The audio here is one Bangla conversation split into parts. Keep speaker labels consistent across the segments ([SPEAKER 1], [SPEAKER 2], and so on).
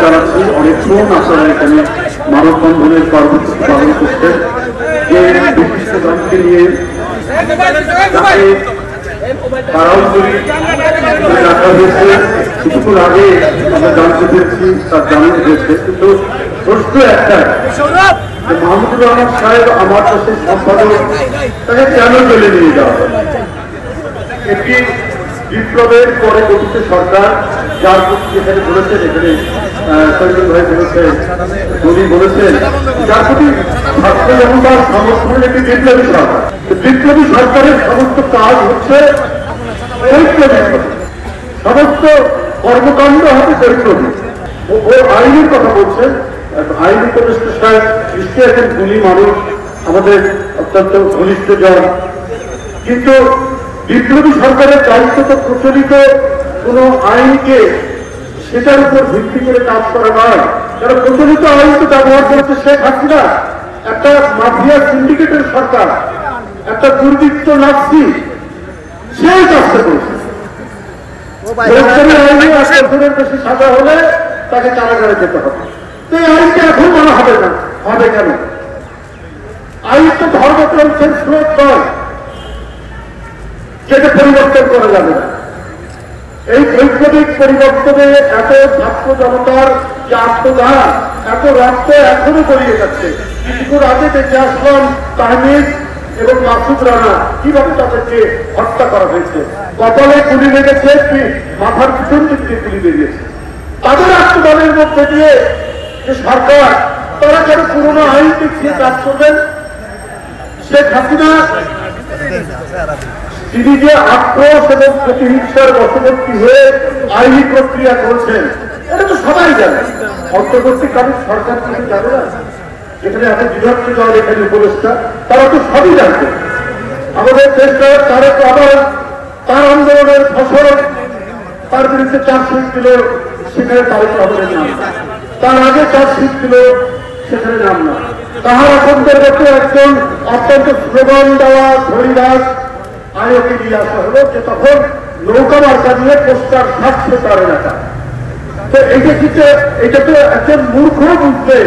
[SPEAKER 1] জানাচ্ছি অনেকক্ষণ আপনারা এখানে মানববন্ধনের কর্মসূচি পালন করছেন যে বিশিষ্ট জনকে নিয়ে রাখা হয়েছে। কিছুক্ষণ আগে আমরা জানতে পেরেছি তার জামিন হয়েছে, কিন্তু প্রশ্ন একটা, মাহমুদুর রহমান সাহেব আমার কাছে সম্পাদক, তাকে কেন জেলে নিয়ে যাওয়া হবে? একটি বিপ্লবের পরে গঠিত সরকার, যার প্রতি যেখানে বলেছেন, এখানে সৈনিক ভাই বলেছেন, মোদী বলেছেন, যার প্রতি ছাত্র জনতার সমর্থনের একটি বিপ্লবী সরকার। বিপ্লবী সরকারের সমস্ত কাজ হচ্ছে সমস্ত কর্মকাণ্ড হবে বৈপ্লবী। ও আইনের কথা বলছেন, আইন উপদেষ্টা সাহেব নিশ্চয়ই এখন গুলি মানুষ, আমাদের অত্যন্ত ঘনিষ্ঠ জন, কিন্তু বিপ্লবী সরকারের দায়িত্ব তো প্রচলিত কোন আইনকে সেটার উপর ভিত্তি করে কাজ করা নয়। যারা প্রচলিত আইন তো ব্যবহার করেছে শেখ হাসিনা, একটা মাফিয়া সিন্ডিকেটের সরকার, একটা দুর্বৃত্ত নাৎসি, সেই কাজটা করেছে। আইনে 8 বছরের বেশি সাজা হলে তাকে কারাগারে যেতে হবে। তো এই আইনটা এখন মানা হবে না, হবে কেন? আইন তো ধর্মগ্রন্থের স্রোত নয়, যেটা পরিবর্তন করা যাবে না। এই বৈপ্লবিক পরিবর্তনে এত ছাত্র জনতার যে আত্মদান, এত রক্ত এখনো গড়িয়ে যাচ্ছে। কিছুক্ষণ আগে দেখে আসলাম তাহমিদ এবং মাসুদ রানা কিভাবে তাদেরকে হত্যা করা হয়েছে, কপালে গুলি লেগেছে, মাথার পিছন দিক দিয়ে গুলি বেরিয়েছে। তাদের আত্মদানের মধ্যে দিয়ে যে সরকার, তারা যেন পুরোনো আইন দেখিয়ে কাজ করবেন। শেখ হাসিনা তিনি যে আক্রোশ এবং প্রতিহিংসার বশবর্তী হয়ে আইনি প্রক্রিয়া করছেন, এটা তো সবাই জানে। অন্তর্বর্তীকালীন সরকার কিন্তু জানে না, যেখানে এত বিভক্ত দল এখানে উপদেষ্টা, তারা তো সবই জানবে। আমাদের দেশটা তারেক রহমান তার আন্দোলনের ফসল, তার বিরুদ্ধে চার্জশিট দিল, সেখানে তারেক রহমানের নাম না। তার আগে চার্জশিট দিল, সেখানে নাম না। তাহার অন্তর্গত একজন অত্যন্ত স্লোগান দেওয়া ধরিদাস আয়োকে নিয়ে আসা হলো, যে তখন নৌকা মার্কা দিয়ে পোস্টার থাকছে তার এলাকা। তো এটা তো একজন মূর্খ বুঝবে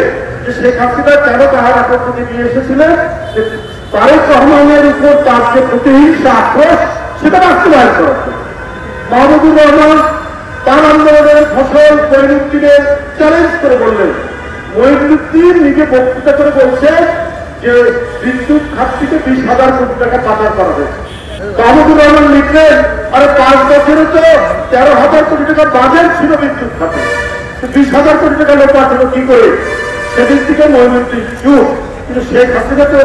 [SPEAKER 1] যে শেখ হাসিনা কেন তাহার আক্রমণে নিয়ে এসেছিলেন, তারেক রহমানের উপর তার যে প্রতিহিংসা আক্রোশ, সেটা বাস্তবায়ন করা। মাহমুদুর রহমান তার আন্দোলনের ফসল মঈনুদ্দিনের চ্যালেঞ্জ করে বললেন। মঈনুদ্দিন নিজে বক্তৃতা করে বলছে যে বিদ্যুৎ খাত থেকে 20,000 কোটি টাকা পাচার করা হয়েছে। মাহমুদুর রহমান লিখলেন, আরে 5 বছরে তো 13,000 কোটি টাকা বাজেট ছিল বিদ্যুৎ খাতে, 20,000 কোটি টাকা লোক পাঠালো কি করে? সেদিক থেকে মঈনুদ্দিন চুপ। কিন্তু শেখ হাসিনা তো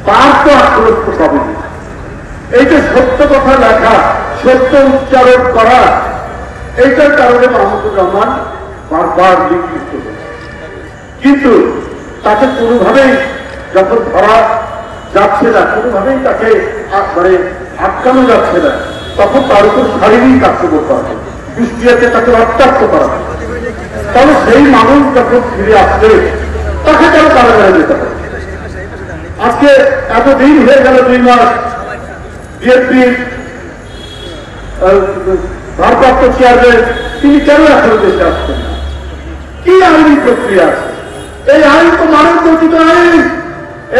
[SPEAKER 1] তার তো আক্রোশ পাবে। এই যে সত্য কথা লেখা, সত্য উচ্চারণ করা, এইটার কারণে মাহমুদুর রহমান বারবার লিখিত হয়েছে। কিন্তু তাকে কোনোভাবেই যখন ধরা যাচ্ছে না, কোনোভাবেই তাকে মানে আটকানো যাচ্ছে না, তখন তার উপর শারীরিক আক্রমণ করা হয়, কুষ্টিয়াতে তাকে রক্তাক্ত করা হয়। তাহলে সেই মানুষ যখন ফিরে আসবে, তাকে কেন কারাগারে যেতে হবে? আজকে এতদিন হয়ে গেল, 2 মাস, বিএনপির ভারপ্রাপ্ত চেয়ারম্যান তিনি কেন এখনো দেশে আসছেন না? কি আইনি প্রক্রিয়া আছে? এই আইন তো মানব রচিত আইন।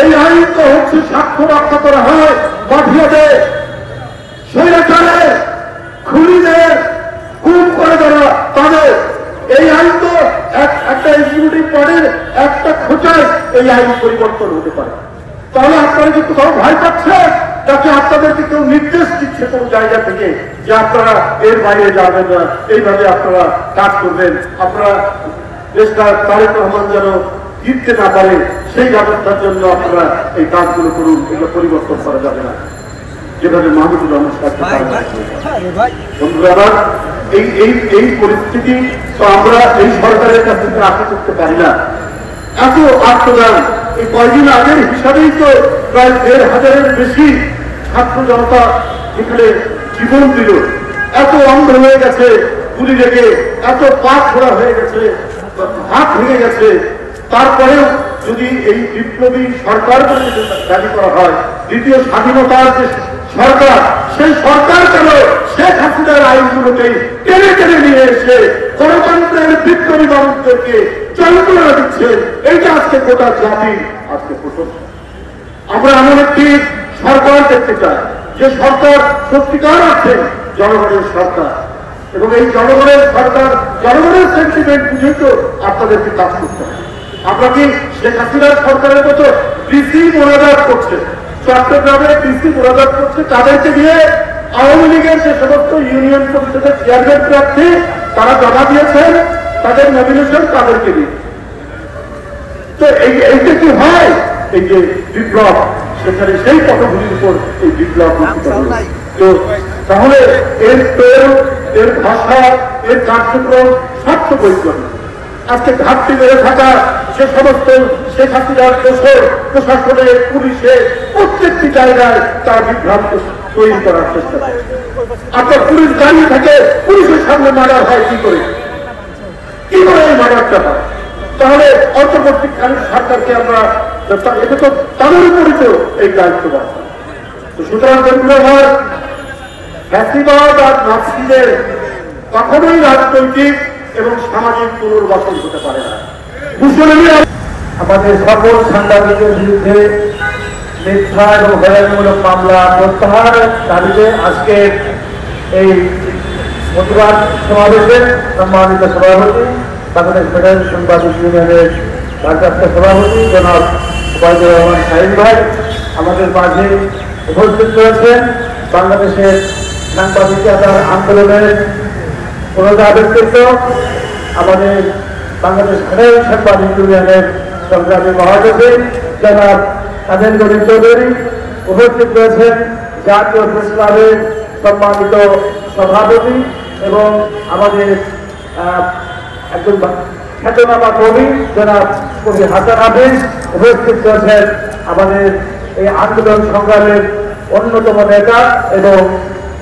[SPEAKER 1] এই আইন তো হচ্ছে স্বার্থ রক্ষা করা হয় মাফিয়াদের, স্বৈরাচারের, খুনিদের, গুম করে যারা তাদের। এই আইন তো একটা এক্সিকিউটিভ বডির একটা খোঁচায় এই আইন পরিবর্তন হতে পারে। তাহলে আপনারা কি কোথাও ভয় পাচ্ছেন? তাকে আপনাদেরকে কেউ নির্দেশ দিচ্ছে কোন জায়গা থেকে যে আপনারা এর বাইরে যাবেন না, এইভাবে আপনারা কাজ করবেন, আপনারা দেশটা তারেক রহমান যেন জিততে না পারে সেই ব্যবস্থার জন্য আপনারা এই কাজগুলো করুন। এগুলো পরিবর্তন করা যাবে না, যেভাবে মাহমুদুর রহমান বন্ধুরা। এই পরিস্থিতি তো আমরা এই সরকারের কাছ থেকে আশা করতে পারি না। এত আত্মদান, এই কয়েকদিন আগের হিসাবেই তো প্রায় 1,500-এর বেশি ছাত্র জনতা এখানে জীবন দিল। এত অন্ধ হয়ে গেছে গুলি লেগে, এত পা ছোড়া হয়ে গেছে, হাত ভেঙে গেছে, তারপরেও যদি এই বিপ্লবী সরকার বলে দাবি করা হয়, দ্বিতীয় স্বাধীনতার যে সরকার, সেই সরকার কেন শেখ হাসিনার আইনগুলোকে টেনে টেনে নিয়ে এসে গণতন্ত্রের বিপ্লবী মানুষদেরকে যন্ত্রণা দিচ্ছে, এইটা আজকে গোটা জাতি আজকে প্রশংসা। আমরা এমন একটি সরকার দেখতে চাই যে সরকার সত্যিকার আছে জনগণের সরকার, এবং এই জনগণের সরকার জনগণের সেন্টিমেন্ট বুঝে তো আপনাদেরকে কাজ করতে হবে। আমরা কি শেখ হাসিনার সরকারের মতো ডিসি মোনাজাত করছে, চট্টগ্রামে ডিসি মোনাজাত করছে, তাদেরকে দিয়ে আওয়ামী লীগের যে সমস্ত ইউনিয়ন পরিষদের চেয়ারম্যান প্রার্থী তারা জমা দিয়েছেন তাদের নমিনেশন তাদেরকে দিয়ে, তো এইটা কি হয়? এই যে বিপ্লব, সেখানে সেই পটভূমির উপর এই বিপ্লব তো তাহলে এর তোর, এর ভাষা, এর কার্যক্রম স্বার্থ বৈজ্ঞানিক। আজকে ঘাটতি বেড়ে থাকা সে সমস্ত শেখ হাসিনার দোষর প্রশাসনে, পুলিশে, প্রত্যেকটি জায়গায় তার বিভ্রান্ত তৈরি করার চেষ্টা করে। আপনার পুলিশ দাঁড়িয়ে থাকে, পুলিশের সামনে মার্ডার হয় কি করে এই মার্ডারটা হয়? তাহলে অন্তর্বর্তীকালীন সরকারকে আমরা, এটা তো তাদের উপরই তো এই দায়িত্ববান। সুতরাং ফ্যাসিবাদ আর নাৎসিদের কখনোই রাজনৈতিক এবং সামাজিক পুনর্বাসন হতে পারে না।
[SPEAKER 2] আমাদের সকল সাংবাদিকের বিরুদ্ধে মিথ্যা এবং হয়রানিমূলক মামলা প্রত্যাহার দাবিতে আজকে এই প্রতিবাদ সমাবেশে সম্মানিত সভাপতি, বাংলাদেশ ফেডারেল সাংবাদিক ইউনিয়নের ভারপ্রাপ্ত সভাপতি জনাব ওবায়দুর রহমান শাহীন ভাই আমাদের মাঝে উপস্থিত রয়েছেন। বাংলাদেশের সাংবাদিকতার আন্দোলনের প্রধান ব্যক্তিত্ব আমাদের বাংলাদেশ ফেডারেল সাংবাদিক ইউনিয়নের সংগ্রামী মহাসচিব জনাব কাদের গরিব চৌধুরী উপস্থিত রয়েছেন। জাতীয় প্রেস ক্লাবের সম্মানিত সভাপতি এবং আমাদের একজন খ্যাতনামা কবি জনাব কবি হাসান হাফিজ উপস্থিত রয়েছেন। আমাদের এই আন্দোলন সংগ্রামের অন্যতম নেতা এবং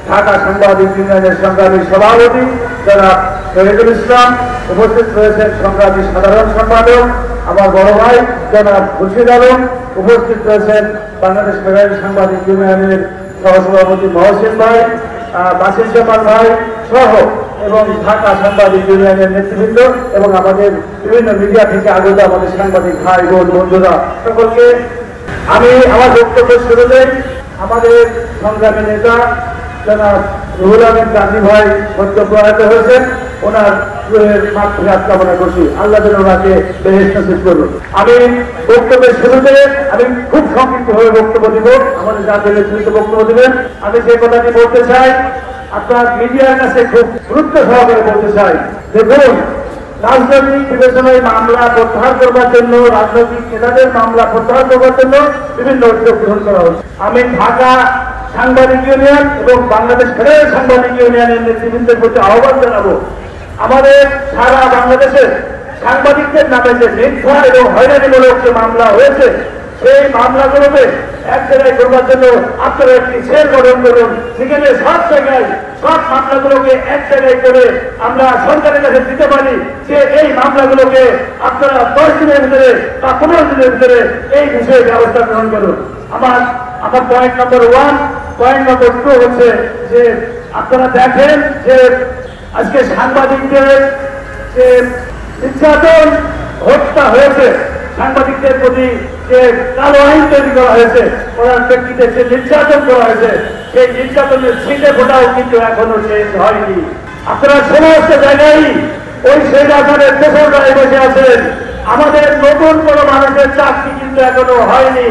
[SPEAKER 2] ঢাকা সাংবাদিক ইউনিয়নের সংগ্রামী সভাপতি জনাব শহীদুল ইসলাম উপস্থিত রয়েছেন। সংগ্রামী সাধারণ সম্পাদক আমার বড় ভাই জনাব খুরশিদ আলম উপস্থিত রয়েছেন। বাংলাদেশ ফেডারেল সাংবাদিক ইউনিয়নের সহসভাপতি মহসিন ভাই, বাসির জামান ভাই সহ এবং ঢাকা সাংবাদিক ইউনিয়নের নেতৃবৃন্দ এবং আমাদের বিভিন্ন মিডিয়া থেকে আগত আমাদের সাংবাদিক ভাই বোন বন্ধুরা সকলকে আমি আমার বক্তব্য শুরুতে আমাদের সংগ্রামী নেতা জনাব রুহুল আমিন গান্ধী ভাই সদ্য প্রয়াত হয়েছেন, ওনার মাতৃহাত কামনা করছি, আল্লাহ যেন ওনাকে বেহেশত নসিব করুন। আমি বক্তব্যের শুরুতে আমি খুব সংক্ষিপ্তভাবে বক্তব্য দিব, আমাদের জাতীয় নেতৃত্ব বক্তব্য দিবেন। আমি যে কথাটি বলতে চাই আপনার মিডিয়ার কাছে খুব গুরুত্ব সহকারে বলতে চাই, দেখুন রাজনৈতিক বিবেচনায় মামলা প্রত্যাহার করবার জন্য, রাজনৈতিক নেতাদের মামলা প্রত্যাহার করবার জন্য বিভিন্ন উদ্যোগ গ্রহণ করা হচ্ছে। আমি ঢাকা সাংবাদিক ইউনিয়ন এবং বাংলাদেশ ফেডারেল সাংবাদিক ইউনিয়নের নেতৃবৃন্দের প্রতি আহ্বান জানাবো, আমাদের সারা বাংলাদেশের সাংবাদিকদের নামে যে মিথ্যা এবং হয়রানিমূলক যে মামলা হয়েছে সেই মামলাগুলোতে এক জায়গায় করবার জন্য আপনারা একটি সেল গঠন করুন, সেখানে সব জায়গায় সব মামলাগুলোকে এক জায়গায় করে আমরা সরকারের কাছে দিতে পারি যে এই মামলাগুলোকে আপনারা 10 দিনের ভিতরে বা 15 দিনের ভিতরে এই বিষয়ে ব্যবস্থা গ্রহণ করুন। আমার পয়েন্ট নম্বর 1, পয়েন্ট নম্বর 2 হচ্ছে যে আপনারা দেখেন যে আজকে সাংবাদিকদের যে নির্যাতন হত্যা হয়েছে, সাংবাদিকদের প্রতি যে কালো আইন তৈরি করা হয়েছে, ওনার ব্যক্তিতে যে নির্যাতন করা হয়েছে, সেই নির্যাতনের ছিটে ফোটাও কিন্তু এখনো শেষ হয়নি। আপনারা সমস্ত জায়গায় ওই সেই আকারের পেশায় বসে আছেন, আমাদের নতুন কোনো মানুষের চাকরি কিন্তু এখনো হয়নি।